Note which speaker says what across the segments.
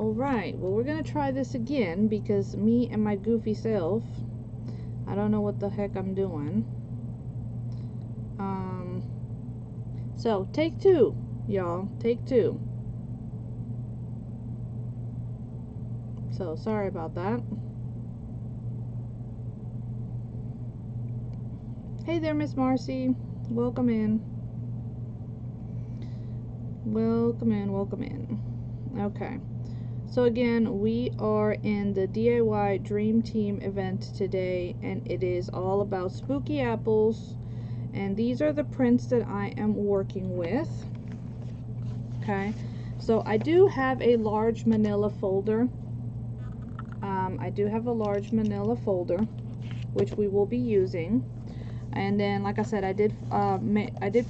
Speaker 1: Alright, well, we're gonna try this again because me and my goofy self, I don't know what the heck I'm doing. So take two, y'all. Take two. So sorry about that. Hey there, Miss Marcy. Welcome in. Welcome in, welcome in. Okay. So again, we are in the DIY Dream Team event today, and it is all about spooky apples. And these are the prints that I am working with. Okay. So I do have a large manila folder. Which we will be using. And then, like I said, I did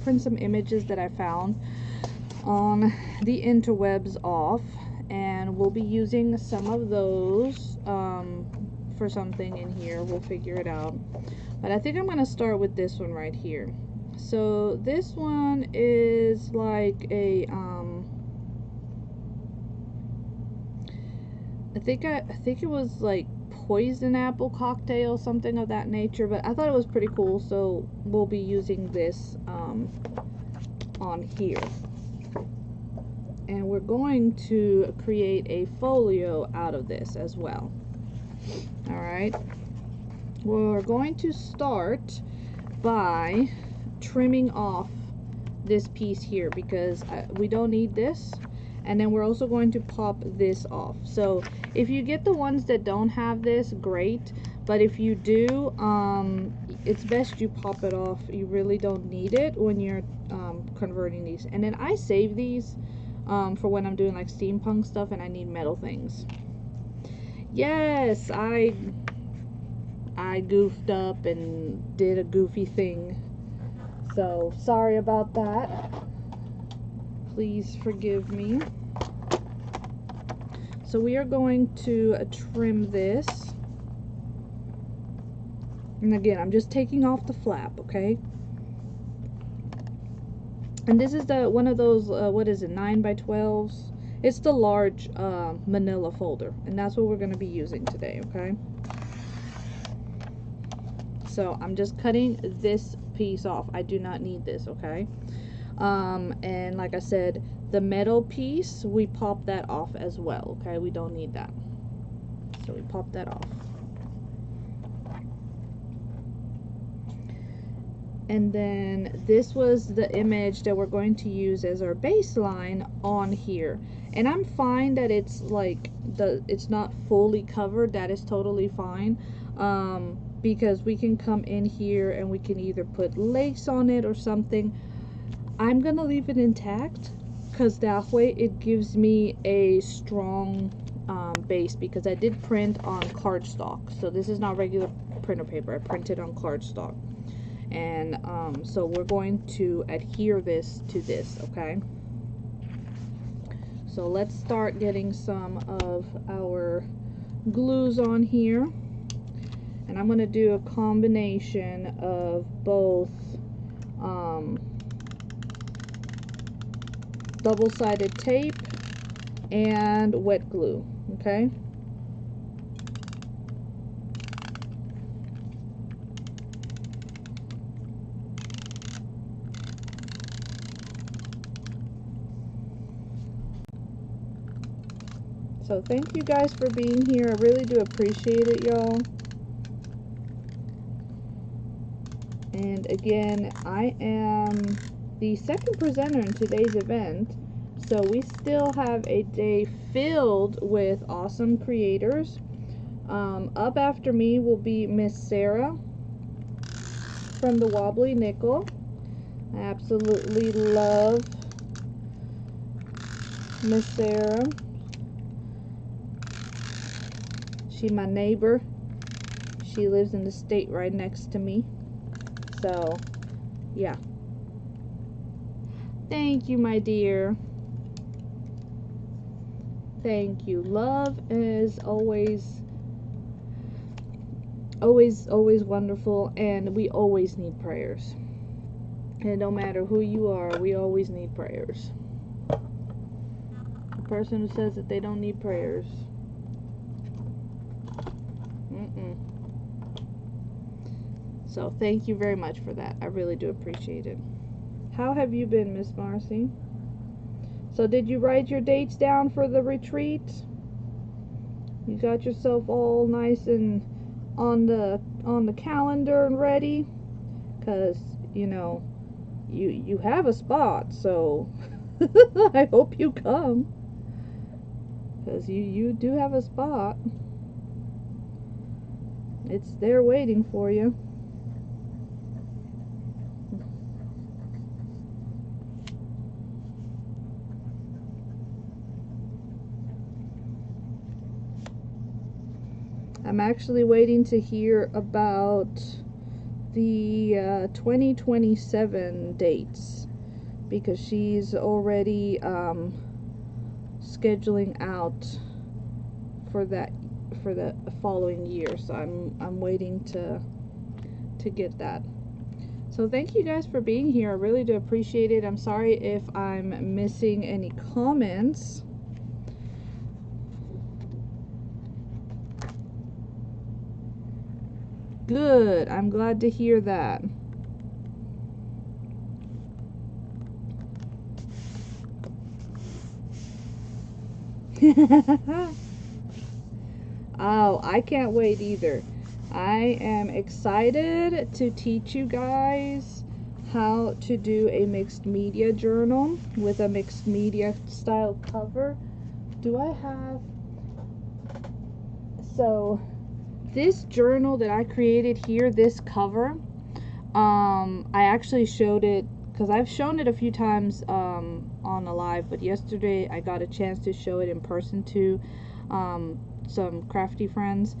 Speaker 1: print some images that I found on the interwebs off, and we'll be using some of those for something in here. We'll figure it out. But I think I'm going to start with this one right here. So this one is like a I think it was like poison apple cocktail, something of that nature, but I thought it was pretty cool, so we'll be using this on here. And we're going to create a folio out of this as well. Alright, we're going to start by trimming off this piece here because we don't need this. And then we're also going to pop this off. So if you get the ones that don't have this, great. But if you do, it's best you pop it off. You really don't need it when you're converting these. And then I save these for when I'm doing like steampunk stuff and I need metal things. Yes, I goofed up and did a goofy thing. So sorry about that. Please forgive me. So we are going to trim this. And again, I'm just taking off the flap, okay? And this is the one of those, what is it, 9x12s? It's the large manila folder. And that's what we're going to be using today, okay? So I'm just cutting this piece off. I do not need this, okay? And like I said, the metal piece, we pop that off as well, okay? We don't need that. So we pop that off. And then this was the image that we're going to use as our baseline on here. And I'm fine that it's like, it's not fully covered. That is totally fine. Because we can come in here and we can either put lace on it or something. I'm gonna leave it intact because that way it gives me a strong base, because I did print on cardstock. So this is not regular printer paper. I printed on cardstock. And so we're going to adhere this to this, okay? So let's start getting some of our glues on here. And I'm going to do a combination of both double-sided tape and wet glue, okay? So thank you guys for being here. I really do appreciate it, y'all. And again, I am the second presenter in today's event, so we still have a day filled with awesome creators. Up after me will be Miss Sarah from the Wobbly Nickel. I absolutely love Miss Sarah. She's my neighbor. She lives in the state right next to me. So, yeah. Thank you, my dear. Thank you. Love is always wonderful, and we always need prayers. And no matter who you are, we always need prayers. person who says that they don't need prayers. So thank you very much for that. I really do appreciate it. How have you been, Miss Marcy? So did you write your dates down for the retreat? You got yourself all nice and on the calendar and ready? Cause you know you have a spot, so I hope you come. Cause you do have a spot. It's there waiting for you. I'm actually waiting to hear about the 2027 dates because she's already scheduling out for the following year. So I'm waiting to get that. So thank you guys for being here. I really do appreciate it. I'm sorry if I'm missing any comments. Good. I'm glad to hear that. Oh, I can't wait either. I am excited to teach you guys how to do a mixed media journal with a mixed media style cover. Do I have... So... this journal that I created here, this cover, I actually showed it because I've shown it a few times on a live, but yesterday I got a chance to show it in person to some Crafty friends,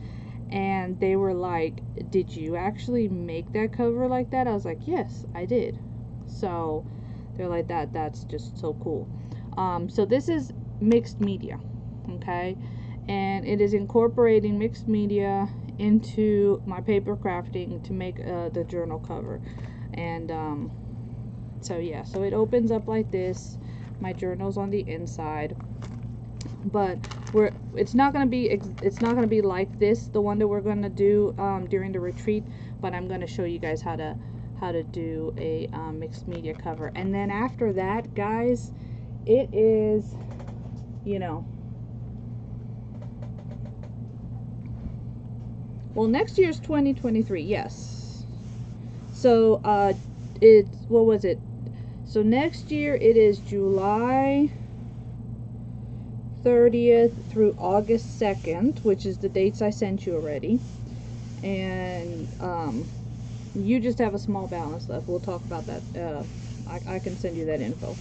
Speaker 1: and they were like, did you actually make that cover like that? I was like, yes, I did. So they're like, that's just so cool. So this is mixed media, okay, and it is incorporating mixed media into my paper crafting to make the journal cover. And so yeah, so it opens up like this. My journal's on the inside, but it's not gonna be like this, the one that we're gonna do during the retreat, but I'm gonna show you guys how to do a mixed media cover. And then after that, guys, it is, you know, well, next year's 2023, yes. So, it's, what was it? So next year it is July 30th through August 2nd, which is the dates I sent you already. And, you just have a small balance left. We'll talk about that. I can send you that info.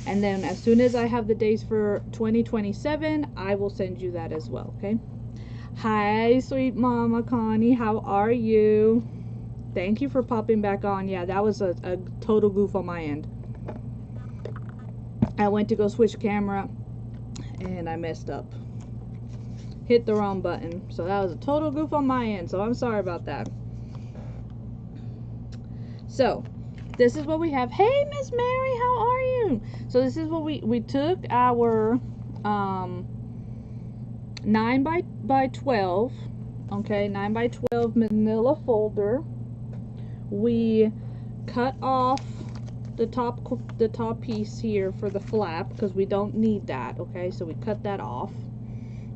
Speaker 1: And then as soon as I have the dates for 2027, I will send you that as well, okay? Hi, sweet mama Connie, how are you? Thank you for popping back on. Yeah, that was a total goof on my end. I went to go switch camera and I messed up. Hit the wrong button. So that was a total goof on my end, so I'm sorry about that. So this is what we have. Hey, Miss Mary, how are you? So this is what we took our 9 by 12, okay, 9 by 12 manila folder. We cut off the top piece here for the flap because we don't need that, okay, so we cut that off.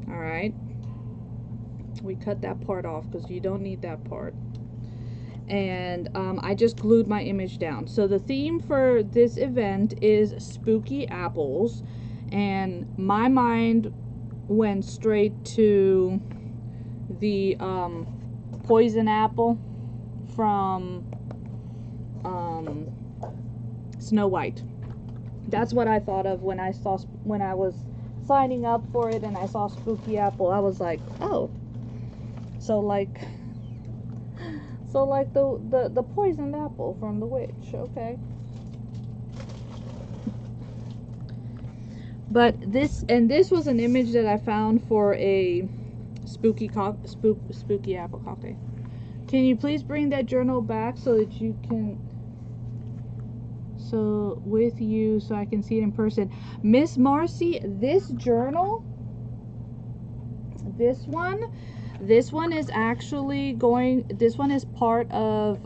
Speaker 1: All right, we cut that part off because you don't need that part. And I just glued my image down. So the theme for this event is spooky apples, and my mind went straight to the poison apple from Snow White. That's what I thought of when I was signing up for it and I saw spooky apple. I was like, oh, so like the poisoned apple from the witch, okay. But this was an image that I found for a spooky apple cocktail. Can you please bring that journal back so that you can so with you so I can see it in person. Miss Marcy, this journal, this one is actually this one is part of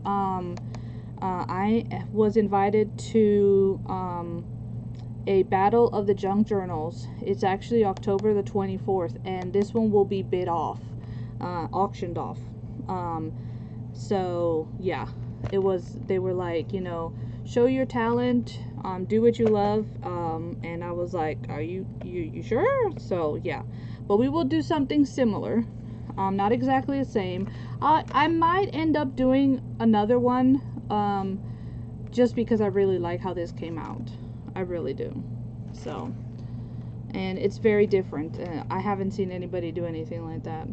Speaker 1: I was invited to a battle of the junk journals. It's actually October the 24th, and this one will be bid off, auctioned off. So yeah, they were like, you know, show your talent, do what you love, and I was like, are you sure? So yeah, but we will do something similar, not exactly the same. I might end up doing another one, just because I really like how this came out. I really do. So, and it's very different. I haven't seen anybody do anything like that.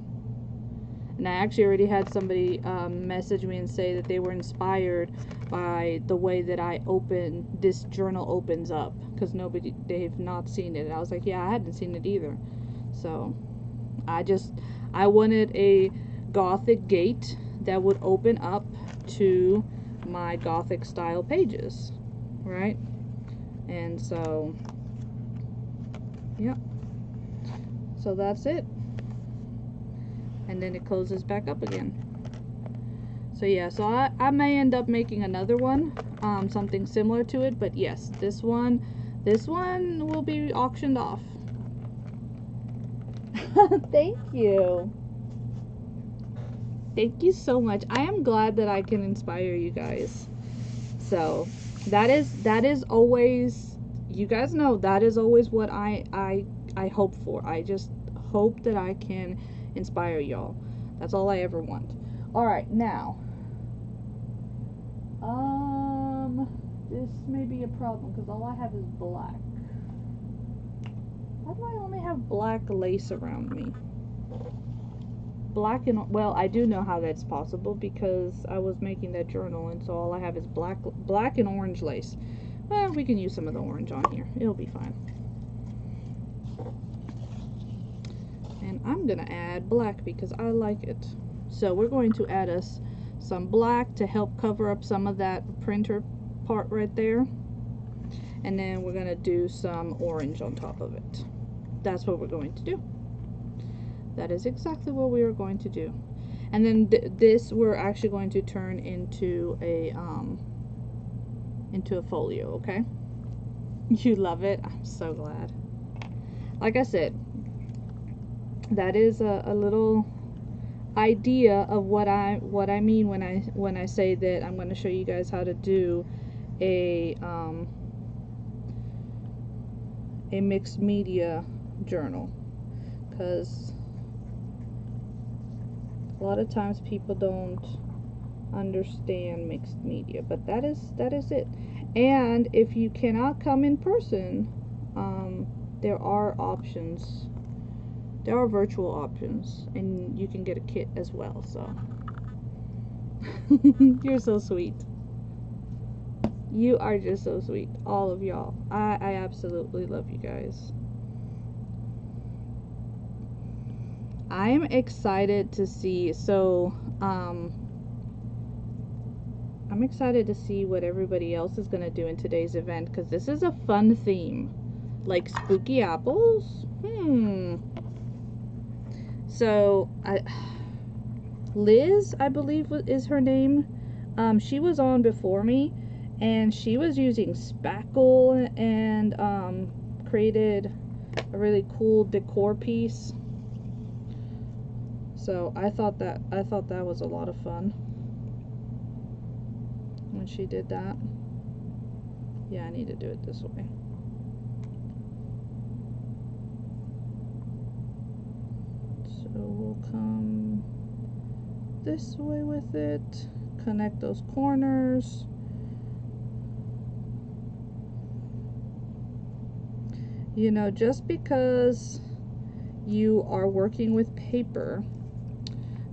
Speaker 1: And I actually already had somebody message me and say that they were inspired by the way that this journal opens up, because they've not seen it. And I was like, yeah, I hadn't seen it either. So I wanted a gothic gate that would open up to my gothic style pages, right? And so yeah, so that's it, and then it closes back up again. So yeah, so I may end up making another one, something similar to it, but yes, this one will be auctioned off. Thank you so much. I am glad that I can inspire you guys. So that is always, you guys know, that is always what I hope for. I just hope that I can inspire y'all. That's all I ever want. Alright, now this may be a problem because all I have is black. Why do I only have black lace around me? Black and, well, I do know how that's possible because I was making that journal, and so all I have is black and orange lace. Well, we can use some of the orange on here. It'll be fine. And I'm gonna add black because I like it. So we're going to add us some black to help cover up some of that printer part right there. And then we're gonna do some orange on top of it. That's what we're going to do. That is exactly what we are going to do. And then this we're actually going to turn into a folio, okay? You love it. I'm so glad. Like I said, that is a little idea of what I mean when I say that I'm going to show you guys how to do a mixed media journal, because a lot of times people don't understand mixed media, but that is it. And if you cannot come in person, there are options. There are virtual options, and you can get a kit as well. So you're so sweet. You are just so sweet, all of y'all. I absolutely love you guys. I'm excited to see, so I'm excited to see what everybody else is going to do in today's event, because this is a fun theme. Like spooky apples? So, Liz, I believe is her name. She was on before me, and she was using spackle and created a really cool decor piece. So I thought that was a lot of fun when she did that. Yeah, I need to do it this way. So we'll come this way with it, connect those corners. You know, just because you are working with paper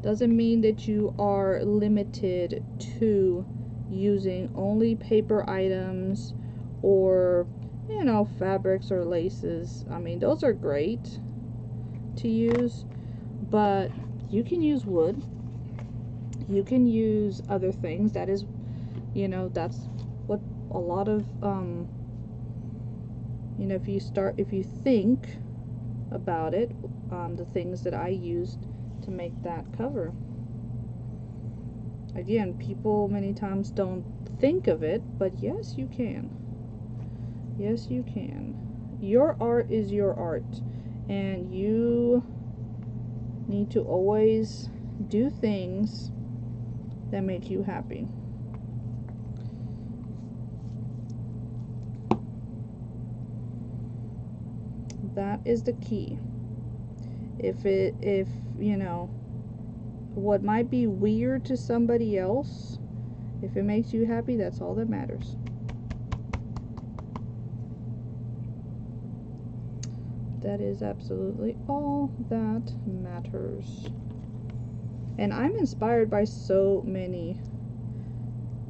Speaker 1: doesn't mean that you are limited to using only paper items or, you know, fabrics or laces. I mean, those are great to use, but you can use wood, you can use other things. That is, you know, that's what a lot of, you know, if you think about it, the things that I used to make that cover. Again, people many times don't think of it, but yes, you can. Yes, you can. Your art is your art, and you need to always do things that make you happy. That is the key. If you know, what might be weird to somebody else, if it makes you happy, that's all that matters. That is absolutely all that matters. And I'm inspired by so many,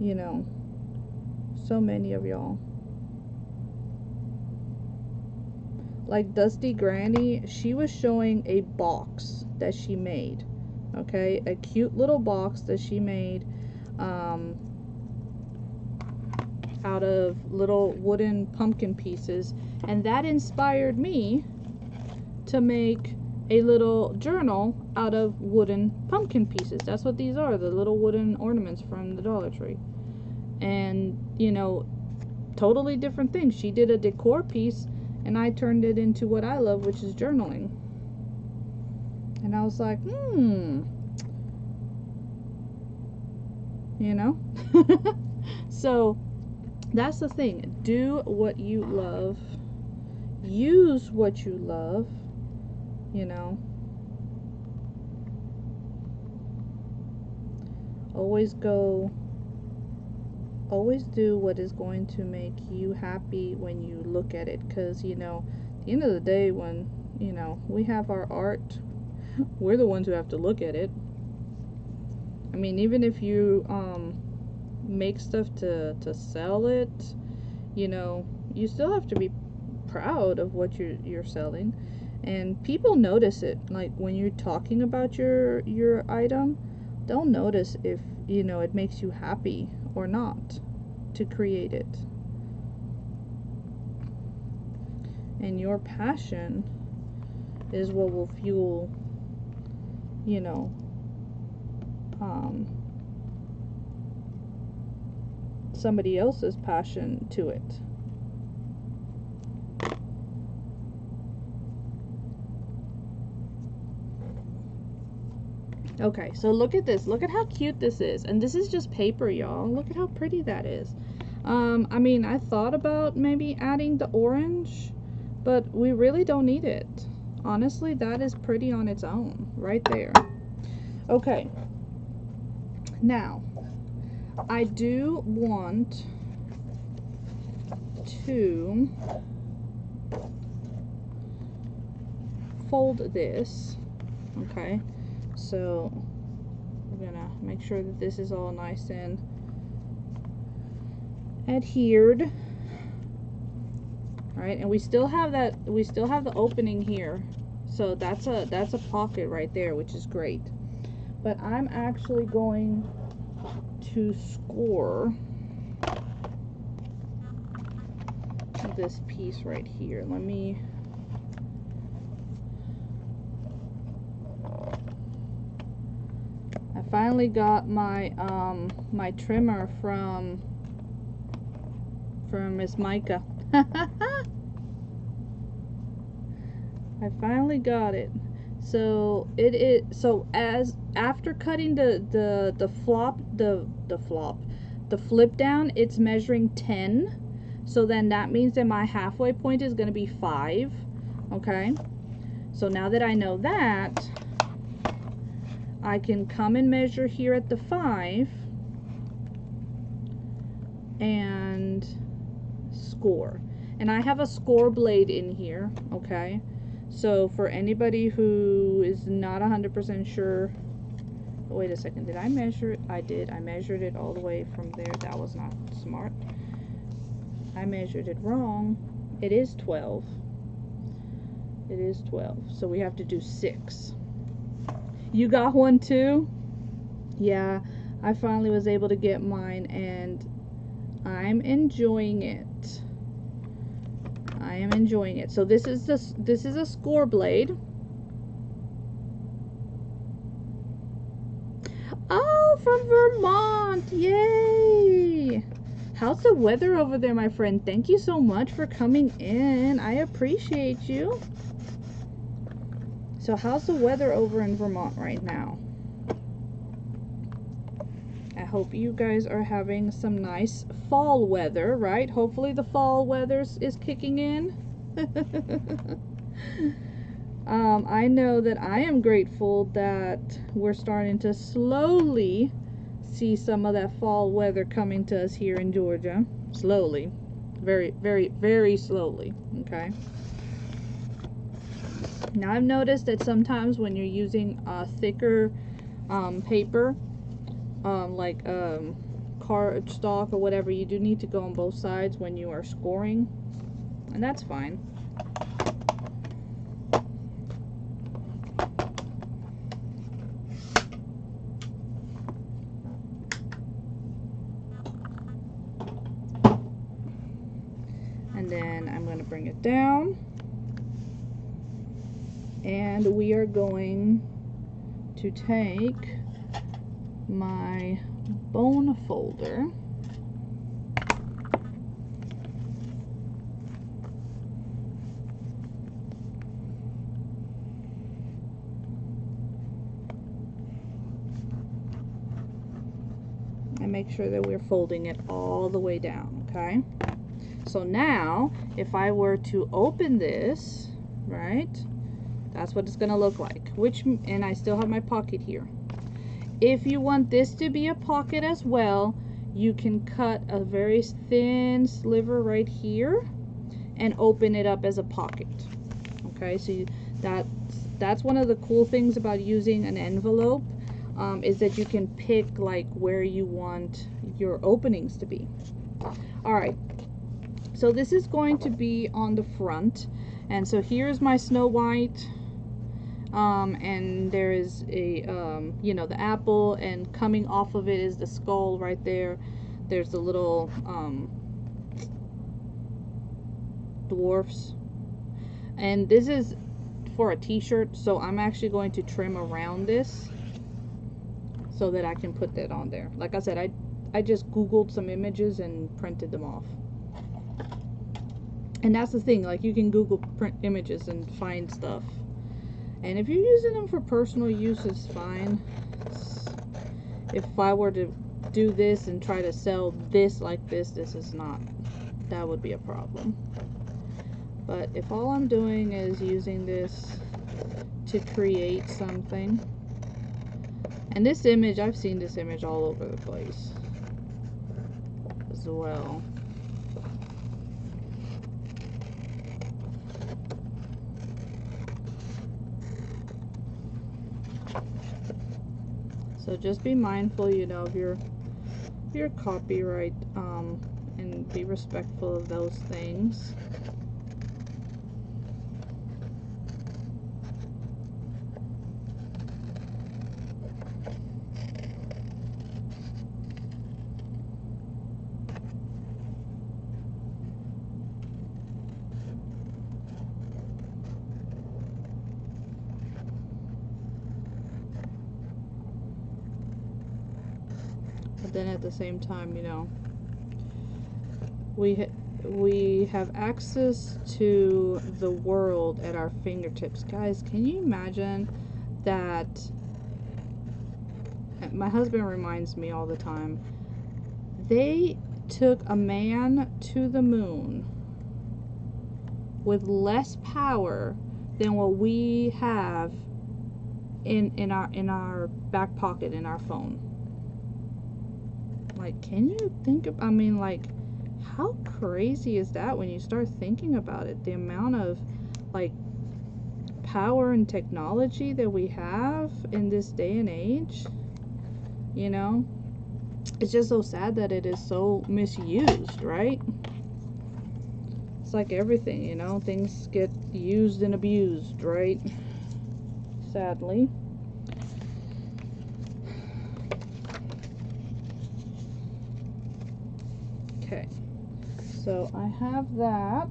Speaker 1: you know, so many of y'all. Like Dusty Granny, she was showing a box that she made. Okay, a cute little box that she made out of little wooden pumpkin pieces, and that inspired me to make a little journal out of wooden pumpkin pieces. That's what these are, the little wooden ornaments from the Dollar Tree. And, you know, totally different things. She did a decor piece, and I turned it into what I love, which is journaling. And I was like, you know? So, that's the thing. Do what you love. Use what you love. You know, always do what is going to make you happy when you look at it, because, you know, at the end of the day, when, you know, we have our art, we're the ones who have to look at it. I mean, even if you make stuff to sell it, you know, you still have to be proud of what you're selling. And people notice it. Like when you're talking about your item, they'll notice if, you know, it makes you happy or not to create it. And your passion is what will fuel, you know, somebody else's passion to it. Okay, so look at this. Look at how cute this is. And this is just paper, y'all. Look at how pretty that is. I mean, I thought about maybe adding the orange, but we really don't need it. Honestly, that is pretty on its own, right there. Okay. Now, I do want to fold this, okay? So we're gonna make sure that this is all nice and adhered. All right, and we still have the opening here, so that's a pocket right there, which is great. But I'm actually going to score this piece right here. Let me finally got my my trimmer from Miss Micah. I finally got it. So as after cutting the flip down, it's measuring 10. So then that means that my halfway point is going to be 5. Okay. So now that I know that, I can come and measure here at the 5 and score. And I have a score blade in here, okay? So for anybody who is not 100% sure, oh, wait a second, did I measure it? I did. I measured it all the way from there. That was not smart. I measured it wrong. It is 12. It is 12. So we have to do 6. You got one too? Yeah, I finally was able to get mine, and I'm enjoying it. I am enjoying it. So this is a score blade. Oh, from Vermont! Yay! How's the weather over there, my friend? Thank you so much for coming in. I appreciate you. So how's the weather over in Vermont right now? I hope you guys are having some nice fall weather, right? Hopefully the fall weather is kicking in. I know that I am grateful that we're starting to slowly see some of that fall weather coming to us here in Georgia. Slowly. Very, very, very slowly. Okay. Now I've noticed that sometimes when you're using thicker paper, like cardstock or whatever, you do need to go on both sides when you are scoring, and that's fine. And then I'm going to bring it down, and we are going to take my bone folder and make sure that we're folding it all the way down, okay? So now, if I were to open this, right, that's what it's gonna look like. And I still have my pocket here. If you want this to be a pocket as well, you can cut a very thin sliver right here and open it up as a pocket. Okay, so that's one of the cool things about using an envelope, is that you can pick like where you want your openings to be. All right. So this is going to be on the front, and so here's my Snow White, and there is a you know, the apple, and coming off of it is the skull right there. There's the little dwarfs, and this is for a t-shirt, so I'm actually going to trim around this so that I can put that on there. Like I said, I just googled some images and printed them off. And that's the thing, like, you can Google print images and find stuff. And if you're using them for personal use, it's fine. If I were to do this and try to sell this like this is not, that would be a problem. But if all I'm doing is using this to create something, and this image, I've seen this image all over the place as well. So just be mindful, you know, of your copyright, and be respectful of those things. Then at the same time, you know, we have access to the world at our fingertips. Guys, can you imagine that? My husband reminds me all the time, they took a man to the moon with less power than what we have in our back pocket in our phone. Like, can you think of, I mean, like, how crazy is that when you start thinking about it? The amount of, like, power and technology that we have in this day and age, you know? It's just so sad that it is so misused, right? It's like everything, you know? Things get used and abused, right? Sadly. Okay, So I have that.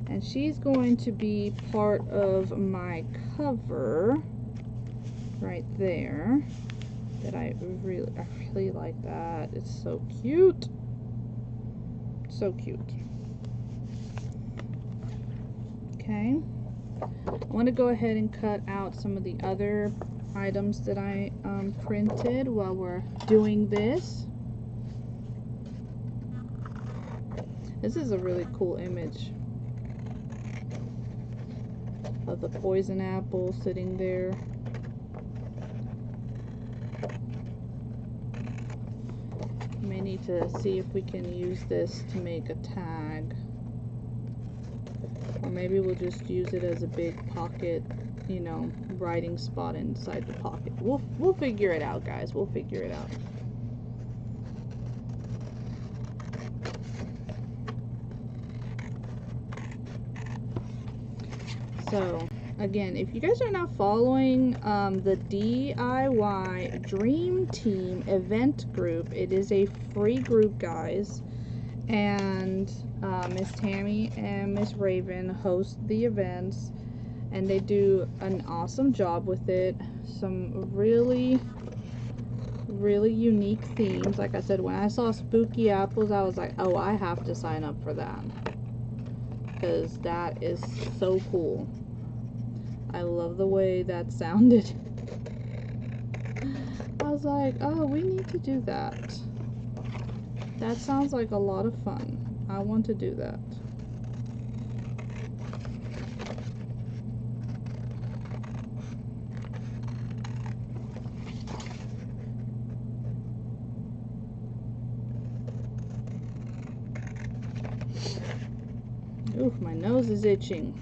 Speaker 1: And she's going to be part of my cover right there. That I really like that. It's so cute. So cute. Okay. I want to go ahead and cut out some of the other items that I printed while we're doing this. This is a really cool image of the poison apple sitting there. May need to see if we can use this to make a tag. Or maybe we'll just use it as a big pocket, you know, writing spot inside the pocket. We'll figure it out, guys. We'll figure it out. So, again, if you guys are not following the DIY Dream Team event group, it is a free group, guys. And Miss Tammy and Miss Raven host the events, and they do an awesome job with it. Some really unique themes. Like I said, when I saw spooky apples, I was like, oh, I have to sign up for that, because that is so cool. I love the way that sounded. I was like, oh, we need to do that. That sounds like a lot of fun. I want to do that. Oof, my nose is itching.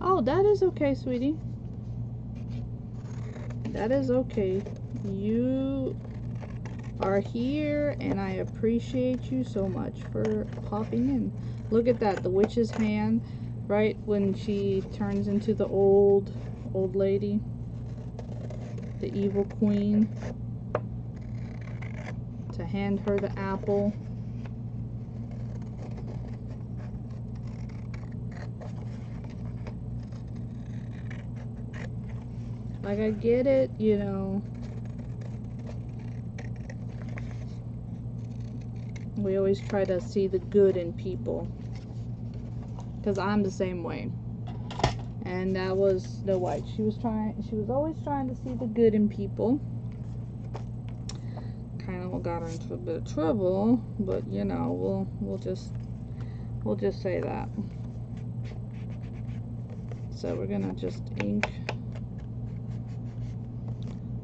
Speaker 1: Oh, that is okay, sweetie. That is okay. You are here, and I appreciate you so much for popping in. Look at that, the witch's hand, right when she turns into the old lady, the evil queen, to hand her the apple. Like, I get it, you know. We always try to see the good in people. Because I'm the same way. And that was Snow White. She was always trying to see the good in people. Kind of got her into a bit of trouble, but you know, we'll just say that. So we're gonna just ink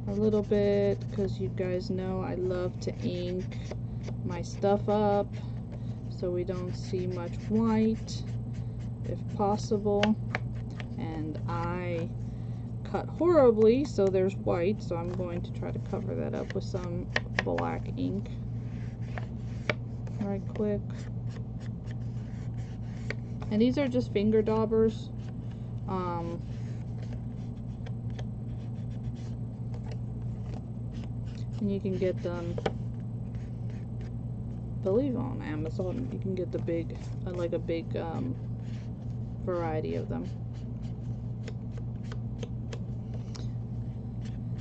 Speaker 1: a little bit, because you guys know I love to ink my stuff up so we don't see much white if possible. And I cut horribly, so there's white, so I'm going to try to cover that up with some black ink right quick. And these are just finger daubers. And you can get them, I believe, on Amazon. You can get the big, like a big variety of them.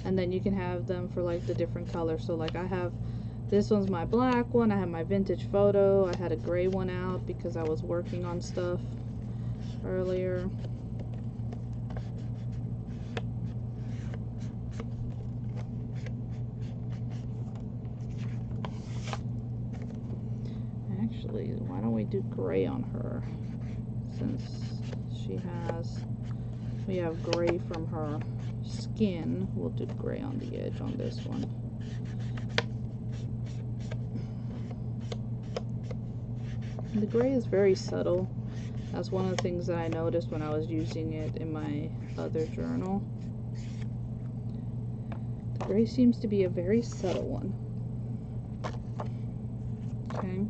Speaker 1: And then you can have them for like the different colors. So like I have, this one's my black one. I have my vintage photo. I had a gray one out because I was working on stuff earlier. Actually, why don't we do gray on her, since we have gray from her skin. We'll do gray on the edge on this one. And the gray is very subtle. That's one of the things that I noticed when I was using it in my other journal. The gray seems to be a very subtle one. Okay.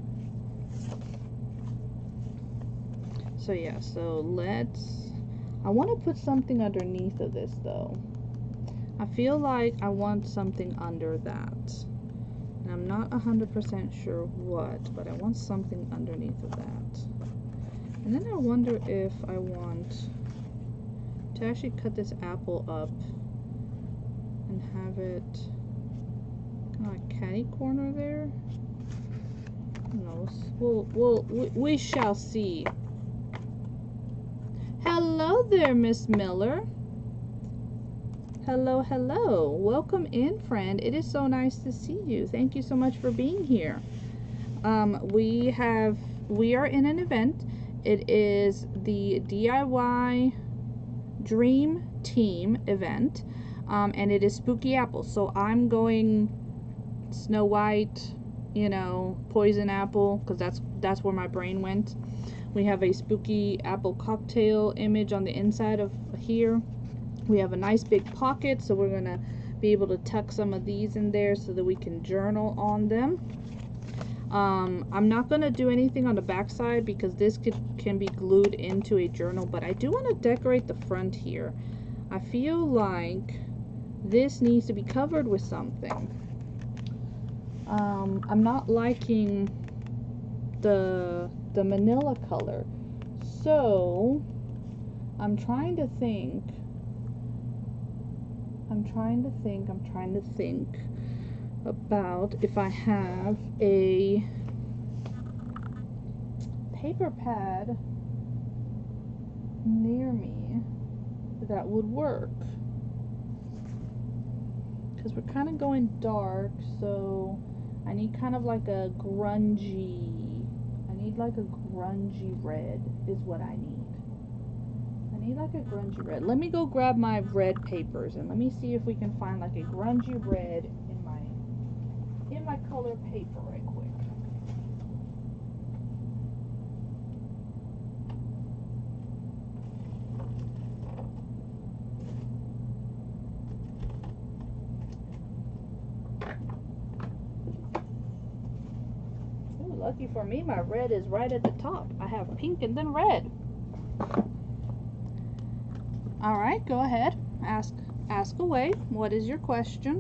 Speaker 1: So yeah, so I want to put something underneath of this though. I feel like I want something under that. And I'm not 100% sure what, but I want something underneath of that. And then I wonder if I want to actually cut this apple up and have it kind of like catty corner there. Who knows? We shall see. Hello there, Miss Miller. Hello, hello. Welcome in, friend. It is so nice to see you. Thank you so much for being here. We are in an event. It is the DIY Dream Team event, and it is Spooky Apple. So I'm going Snow White, you know, Poison Apple, because that's where my brain went. We have a spooky apple cocktail image on the inside of here. We have a nice big pocket, so we're gonna be able to tuck some of these in there so that we can journal on them. I'm not gonna do anything on the back side because this can be glued into a journal, but I do want to decorate the front here. I feel like this needs to be covered with something. I'm not liking the manila color, so I'm trying to think about if I have a paper pad near me that would work, because we're kind of going dark, so I need kind of like a grungy red is what I need. I need like a grungy red. Let me go grab my red papers and let me see if we can find like a grungy red in my color paper right quick. Ooh, lucky for me, my red is right at the top. I have pink and then red. All right, go ahead. Ask away. What is your question?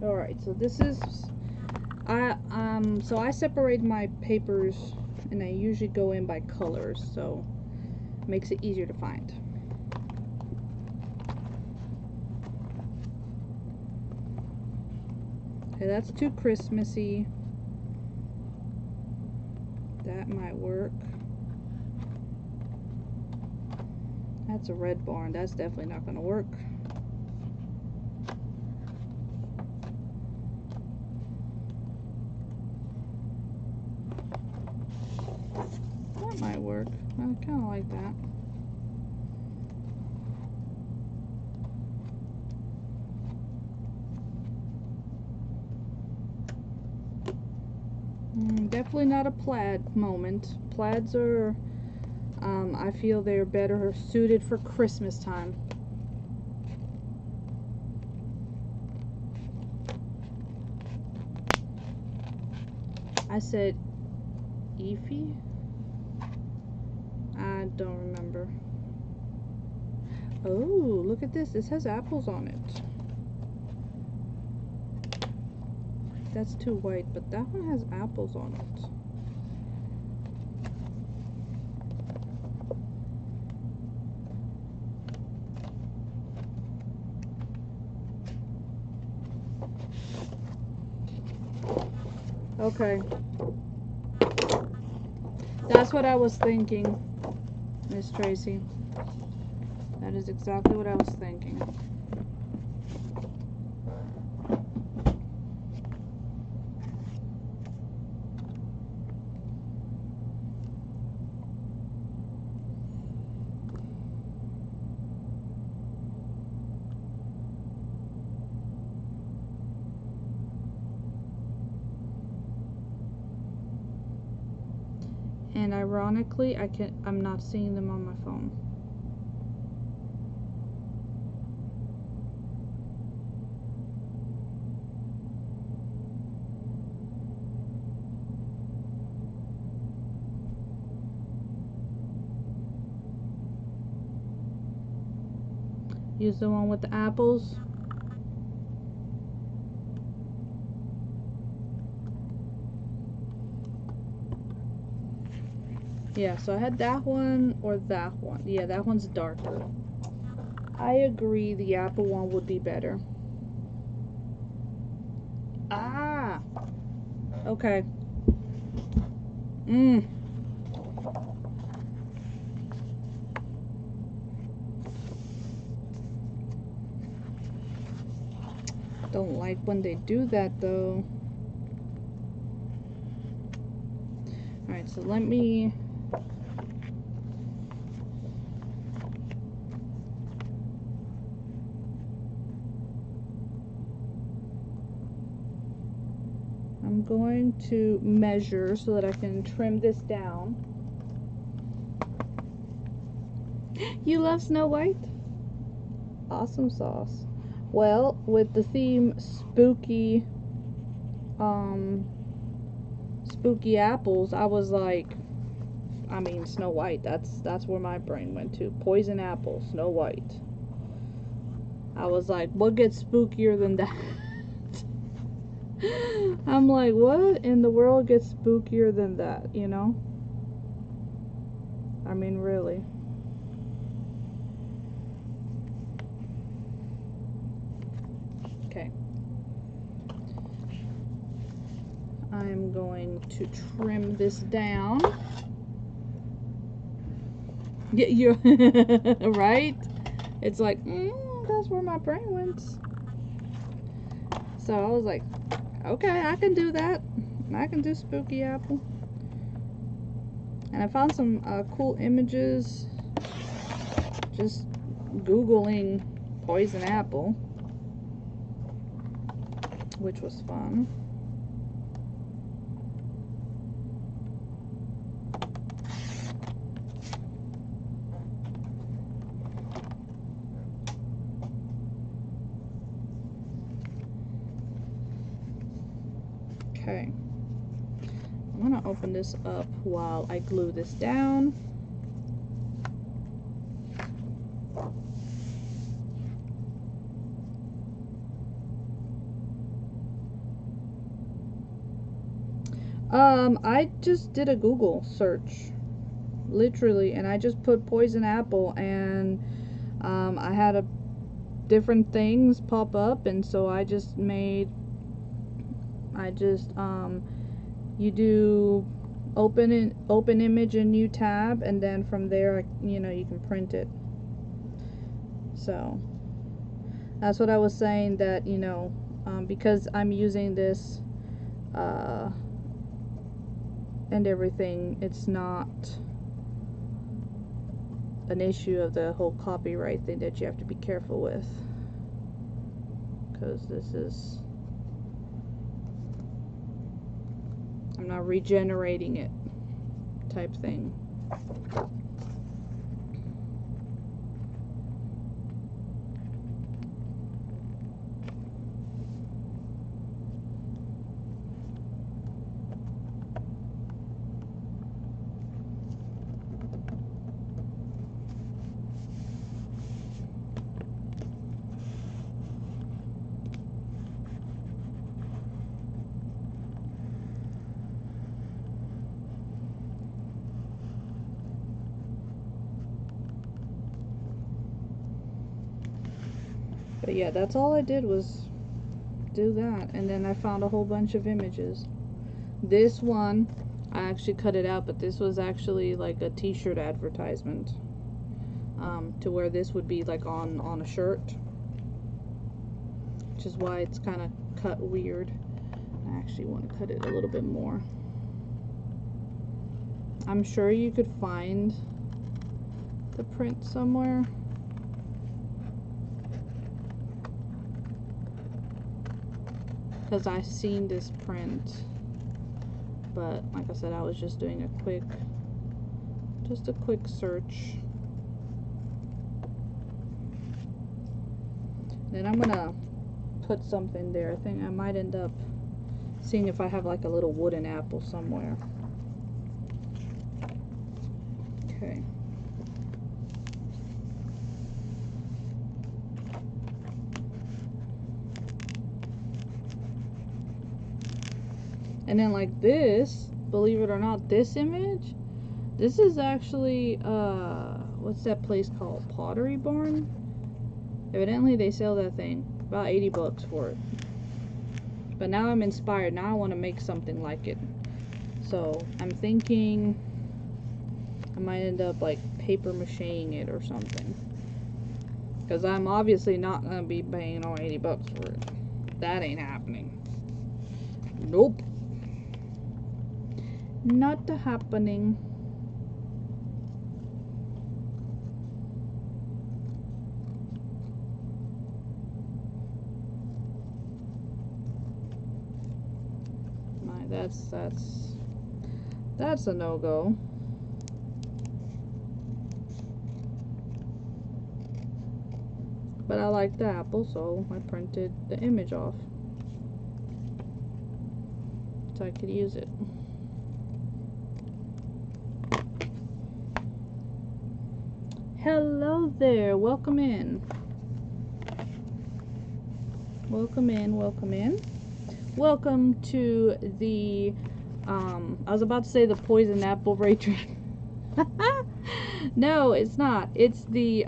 Speaker 1: All right, so this is so I separate my papers and I usually go in by colors, so it makes it easier to find. Okay, that's too Christmassy. That might work. That's a red barn. That's definitely not going to work. That might work. I kind of like that. Definitely not a plaid moment. Plaids are, I feel they're better suited for Christmas time. I said Eefy? I don't remember. Oh, look at this. This has apples on it. That's too white, but that one has apples on it. Okay. That's what I was thinking, Miss Tracy. That is exactly what I was thinking. And ironically, I'm not seeing them on my phone. Use the one with the apples. Yeah, so I had that one or that one. Yeah, that one's darker. I agree the apple one would be better. Ah! Okay. Don't like when they do that though. Alright, so let me... I'm going to measure so that I can trim this down. You love Snow White? Awesome sauce. Well, with the theme spooky spooky apples, I was like, I mean Snow White, that's where my brain went to. Poison apple, Snow White. I was like, what gets spookier than that? I'm like, what in the world gets spookier than that, you know? I mean, really. Okay. I'm going to trim this down. Yeah, you're right? It's like, that's where my brain went. So I was like, okay, I can do that. I can do spooky apple. And I found some cool images just Googling poison apple, which was fun. Okay, I'm gonna open this up while I glue this down. I just did a Google search, literally, and I just put poison apple, and I had a different things pop up, and so I just you do open image in new tab, and then from there, you know, you can print it. So that's what I was saying, that, you know, because I'm using this and everything, it's not an issue of the whole copyright thing that you have to be careful with, because this is, I'm not regenerating it type thing. But yeah, that's all I did was do that, and then I found a whole bunch of images. This one, I actually cut it out, but this was actually like a t-shirt advertisement, to where this would be like on a shirt, which is why it's kind of cut weird. I actually want to cut it a little bit more. I'm sure you could find the print somewhere. Because I've seen this print, but like I said, I was just doing a quick search. Then I'm gonna put something there. I think I might end up seeing if I have like a little wooden apple somewhere. Okay. And then like this, believe it or not, this image, this is actually, what's that place called? Pottery Barn? Evidently they sell that thing. About 80 bucks for it. But now I'm inspired. Now I want to make something like it. So I'm thinking I might end up like paper macheing it or something. Because I'm obviously not going to be paying all 80 bucks for it. That ain't happening. Nope. Not happening. That's a no-go. But I like the apple, so I printed the image off so I could use it. Hello there, welcome in. Welcome in, welcome in. Welcome to the, I was about to say the poison apple rachel. No, it's not. It's the,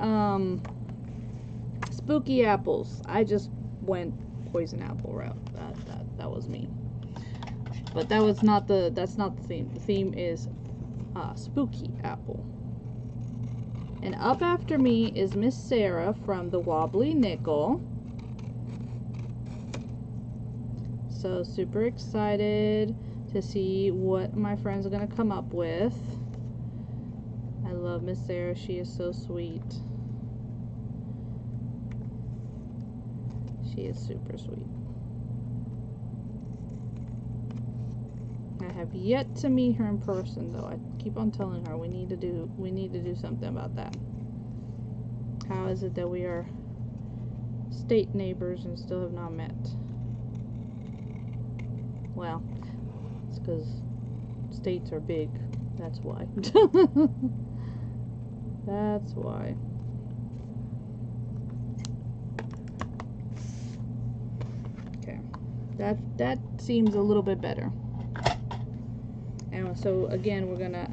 Speaker 1: spooky apples. I just went poison apple route. That was me. But that's not the theme. The theme is, spooky apple. And up after me is Miss Sarah from the Wobbly Nickel. So super excited to see what my friends are gonna come up with. I love Miss Sarah. She is so sweet. She is super sweet. I have yet to meet her in person though. I keep on telling her we need to do something about that. How is it that we are state neighbors and still have not met? Well, it's because states are big. That's why. That's why. Okay. That seems a little bit better. And so again, we're gonna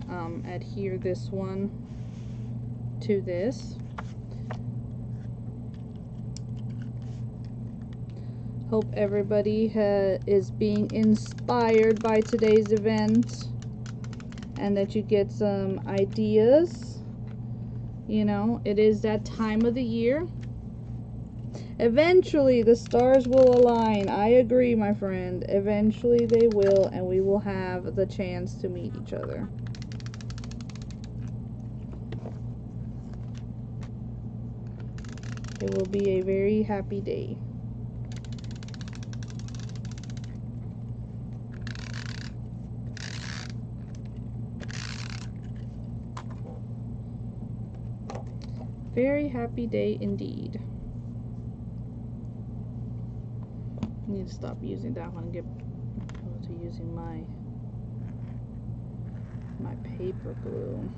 Speaker 1: adhere this one to this. Hope everybody is being inspired by today's event and that you get some ideas. You know, it is that time of the year. Eventually the stars will align. I agree, my friend. Eventually they will, and we will have the chance to meet each other. It will be a very happy day. Very happy day indeed. I need to stop using that one and get to using my paper glue.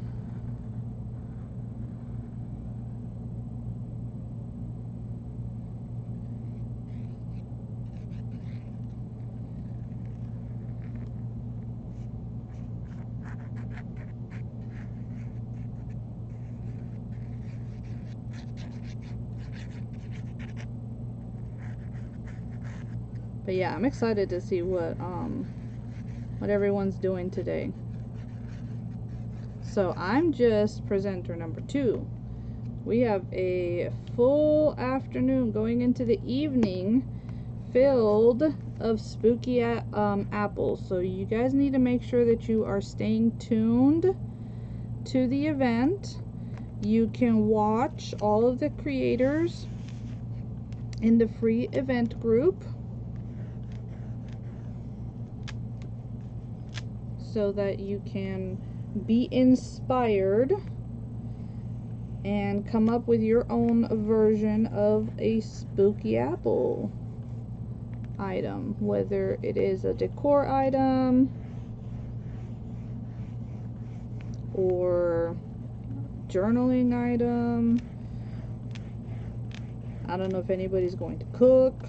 Speaker 1: But yeah, I'm excited to see what everyone's doing today. So I'm just presenter number 2. We have a full afternoon going into the evening filled of spooky apples. So you guys need to make sure that you are staying tuned to the event. You can watch all of the creators in the free event group, so that you can be inspired and come up with your own version of a spooky apple item, whether it is a decor item or journaling item. I don't know if anybody's going to cook.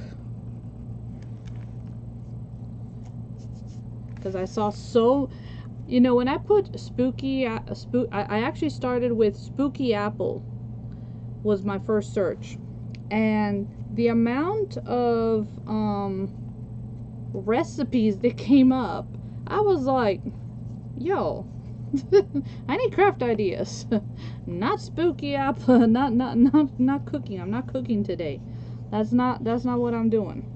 Speaker 1: because I saw so, you know, when I put spooky, I actually started with spooky apple was my first search, and the amount of recipes that came up, I was like, yo, I need craft ideas. Not spooky apple, not cooking. I'm not cooking today. That's not what I'm doing.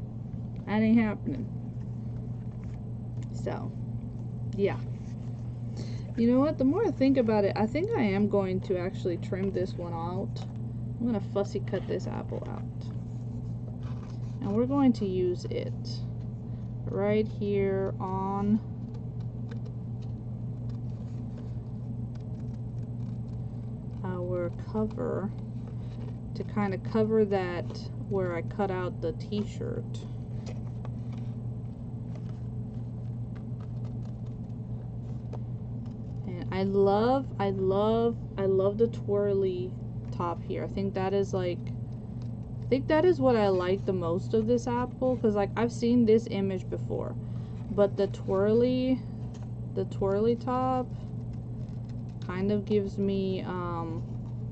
Speaker 1: That ain't happening. So, yeah. You know what? The more I think about it, I think I am going to actually trim this one out. I'm going to fussy cut this apple out. And we're going to use it right here on our cover to kind of cover that where I cut out the t-shirt. And I love the twirly top here. I think that is what I like the most of this apple, because like I've seen this image before, but the twirly top kind of gives me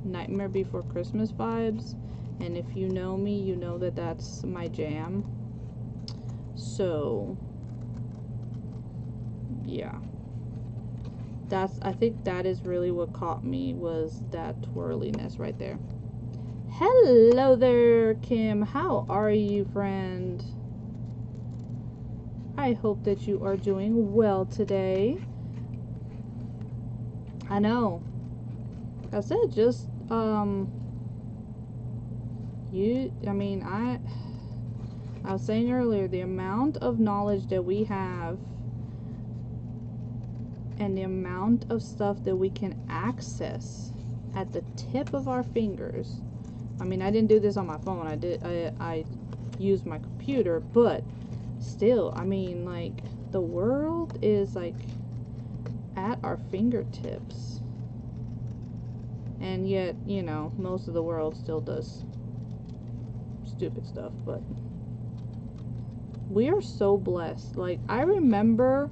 Speaker 1: Nightmare Before Christmas vibes, and if you know me, you know that that's my jam. So yeah, I think that is really what caught me, was that twirliness right there. Hello there, Kim. How are you, friend? I hope that you are doing well today. I know. Like I said, just I was saying earlier, the amount of knowledge that we have and the amount of stuff that we can access at the tip of our fingers. I mean, I didn't do this on my phone. I used my computer, but still, I mean, like, the world is like at our fingertips. And yet, you know, most of the world still does stupid stuff, but we are so blessed. Like, I remember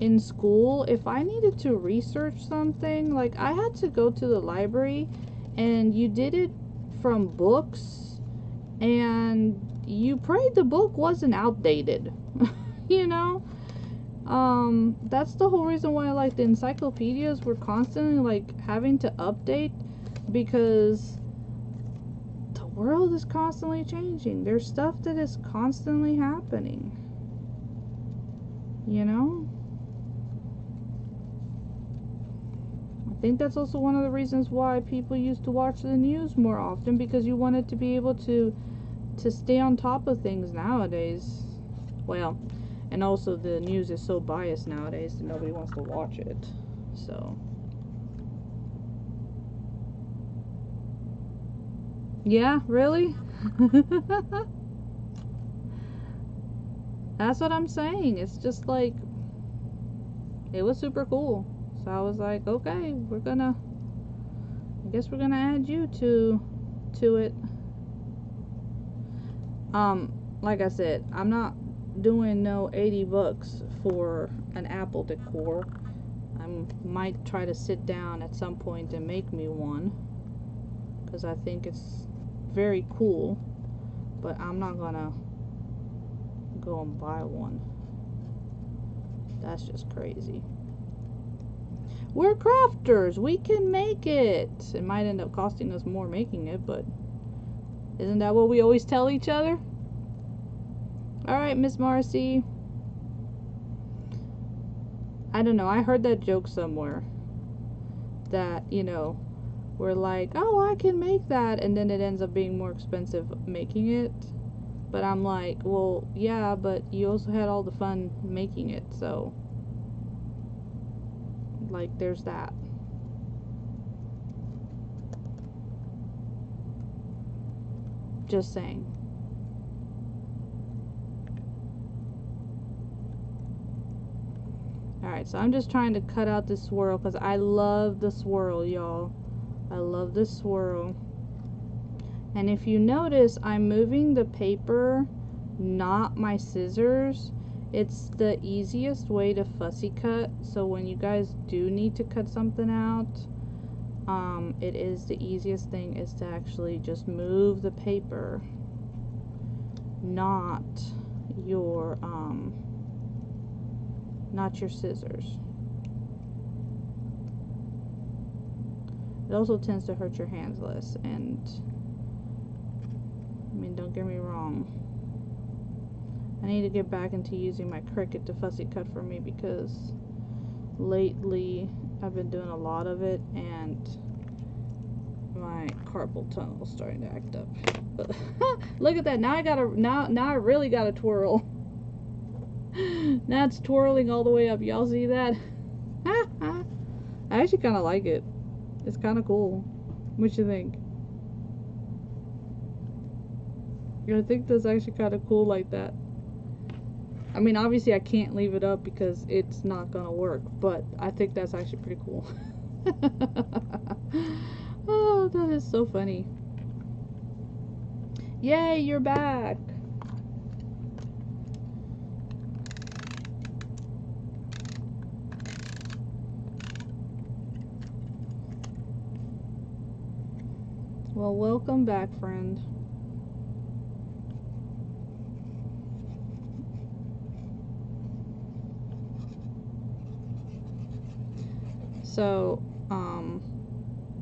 Speaker 1: in school, if I needed to research something, like, I had to go to the library, and you did it from books, and you prayed the book wasn't outdated. You know, that's the whole reason why, like, the encyclopedias were constantly like having to update, because the world is constantly changing. There's stuff that is constantly happening, you know. I think that's also one of the reasons why people used to watch the news more often, because you wanted to be able to stay on top of things nowadays. Well, and also the news is so biased nowadays that nobody wants to watch it. So yeah, really? That's what I'm saying. It's just like, it was super cool. So I was like, okay, I guess we're gonna add you to it. Like I said, I'm not doing no $80 for an apple decor. I might try to sit down at some point and make me one, because I think it's very cool, but I'm not gonna go and buy one. That's just crazy. We're crafters. We can make it. It might end up costing us more making it, but isn't that what we always tell each other? Alright, Miss Marcy. I don't know. I heard that joke somewhere. That, you know, we're like, oh, I can make that. And then it ends up being more expensive making it. But I'm like, well, yeah, but you also had all the fun making it, so like, there's that. Just saying. Alright, so I'm just trying to cut out this swirl, because I love the swirl, y'all. I love the swirl. And if you notice, I'm moving the paper, not my scissors. It's the easiest way to fussy cut, so when you guys do need to cut something out, it is the easiest thing is to actually just move the paper, not your scissors. It also tends to hurt your hands less, and I mean, don't get me wrong, I need to get back into using my Cricut to fussy cut for me, because lately I've been doing a lot of it and my carpal tunnel is starting to act up. But look at that, now I really gotta twirl. Now it's twirling all the way up. Y'all see that? I actually kind of like it. It's kind of cool. What you think? I think that's actually kind of cool like that. I mean, obviously I can't leave it up because it's not gonna work, but I think that's actually pretty cool. Oh, that is so funny. Yay, you're back. Well, welcome back, friend. So,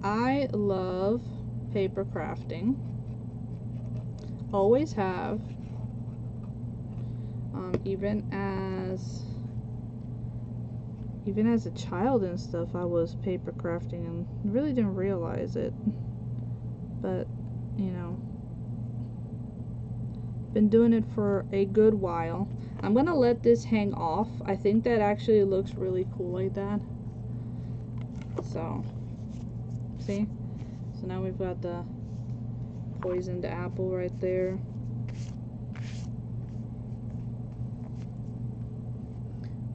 Speaker 1: I love paper crafting. Always have. Even as a child and stuff, I was paper crafting and really didn't realize it. But, you know, been doing it for a good while. I'm gonna let this hang off. I think that actually looks really cool like that. So, see? So now we've got the poisoned apple right there.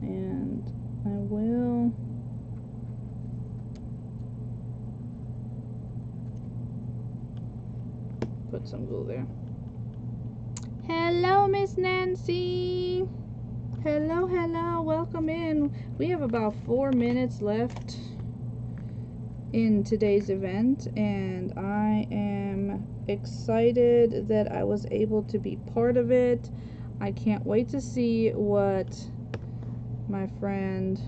Speaker 1: And I will put some glue there. Hello, Miss Nancy. Hello, hello. Welcome in. We have about 4 minutes left in today's event, and I am excited that I was able to be part of it. I can't wait to see what my friend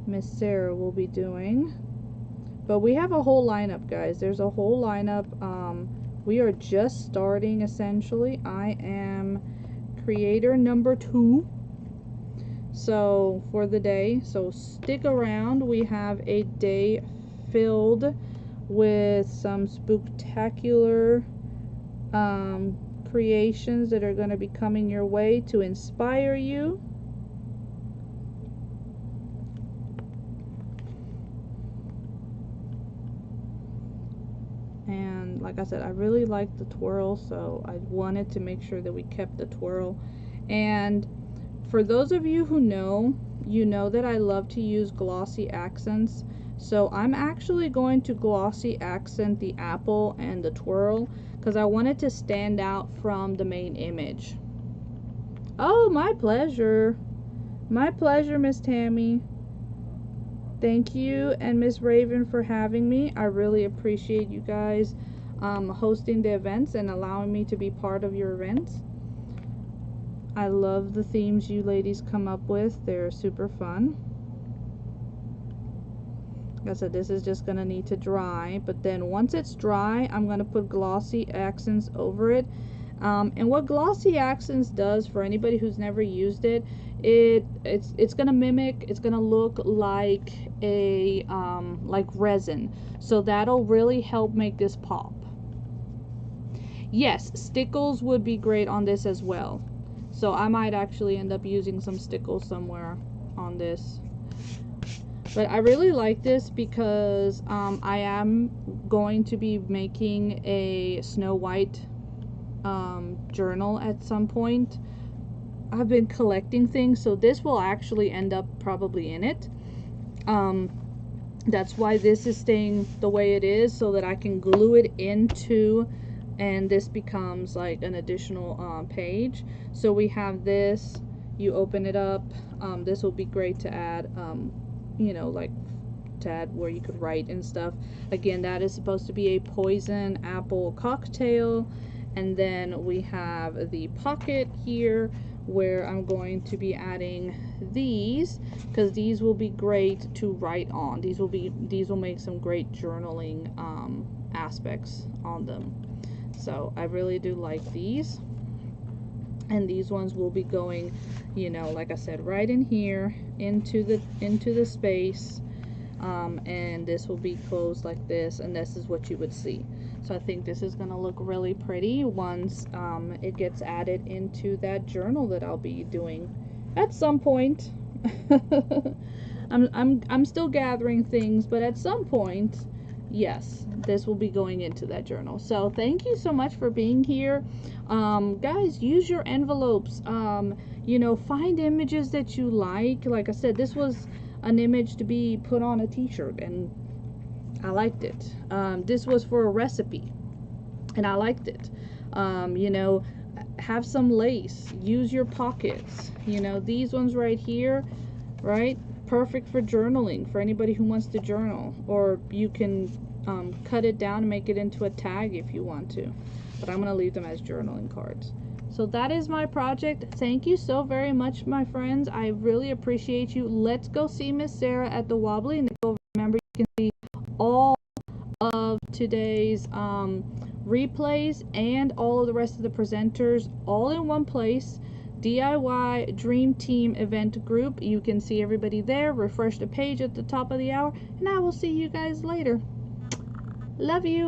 Speaker 1: Miss Sarah will be doing. But we have a whole lineup, guys. There's a whole lineup. We are just starting, essentially. I am creator number 2. So for the day, so stick around. We have a day filled with some spooktacular creations that are going to be coming your way to inspire you. And like I said, I really like the twirl, so I wanted to make sure that we kept the twirl. And for those of you who know, you know that I love to use glossy accents. So I'm actually going to glossy accent the apple and the twirl because I want it to stand out from the main image. Oh, my pleasure. My pleasure, Miss Tammy. Thank you and Miss Raven for having me. I really appreciate you guys hosting the events and allowing me to be part of your events. I love the themes you ladies come up with. They're super fun. Like I said, this is just going to need to dry, but then once it's dry, I'm going to put glossy accents over it. And what glossy accents does, for anybody who's never used it, it's going to mimic, it's going to look like a like resin. So that'll really help make this pop. Yes, stickles would be great on this as well. So I might actually end up using some stickles somewhere on this. But I really like this because I am going to be making a Snow White journal at some point. I've been collecting things, so this will actually end up probably in it. That's why this is staying the way it is, so that I can glue it into and this becomes like an additional page. So we have this, you open it up. This will be great to add, you know, like to add where you could write and stuff. Again, that is supposed to be a poison apple cocktail. And then we have the pocket here where I'm going to be adding these, because these will be great to write on. These will make some great journaling aspects on them. So I really do like these. And these ones will be going, you know, like I said, right in here into the space. And this will be closed like this, and this is what you would see. So I think this is going to look really pretty once it gets added into that journal that I'll be doing at some point. I'm still gathering things, but at some point, yes, this will be going into that journal. So thank you so much for being here. Guys, use your envelopes. You know, find images that you like. Like I said, this was an image to be put on a t-shirt, and I liked it. This was for a recipe, and I liked it. You know, have some lace. Use your pockets. You know, these ones right here, right? Perfect for journaling, for anybody who wants to journal. Or you can cut it down and make it into a tag if you want to. But I'm going to leave them as journaling cards. So that is my project. Thank you so very much, my friends. I really appreciate you. Let's go see Miss Sarah at the Wobbly. And remember, you can see all of today's replays and all of the rest of the presenters all in one place. DIY Dream Team event group. You can see everybody there. Refresh the page at the top of the hour. And I will see you guys later. Love you.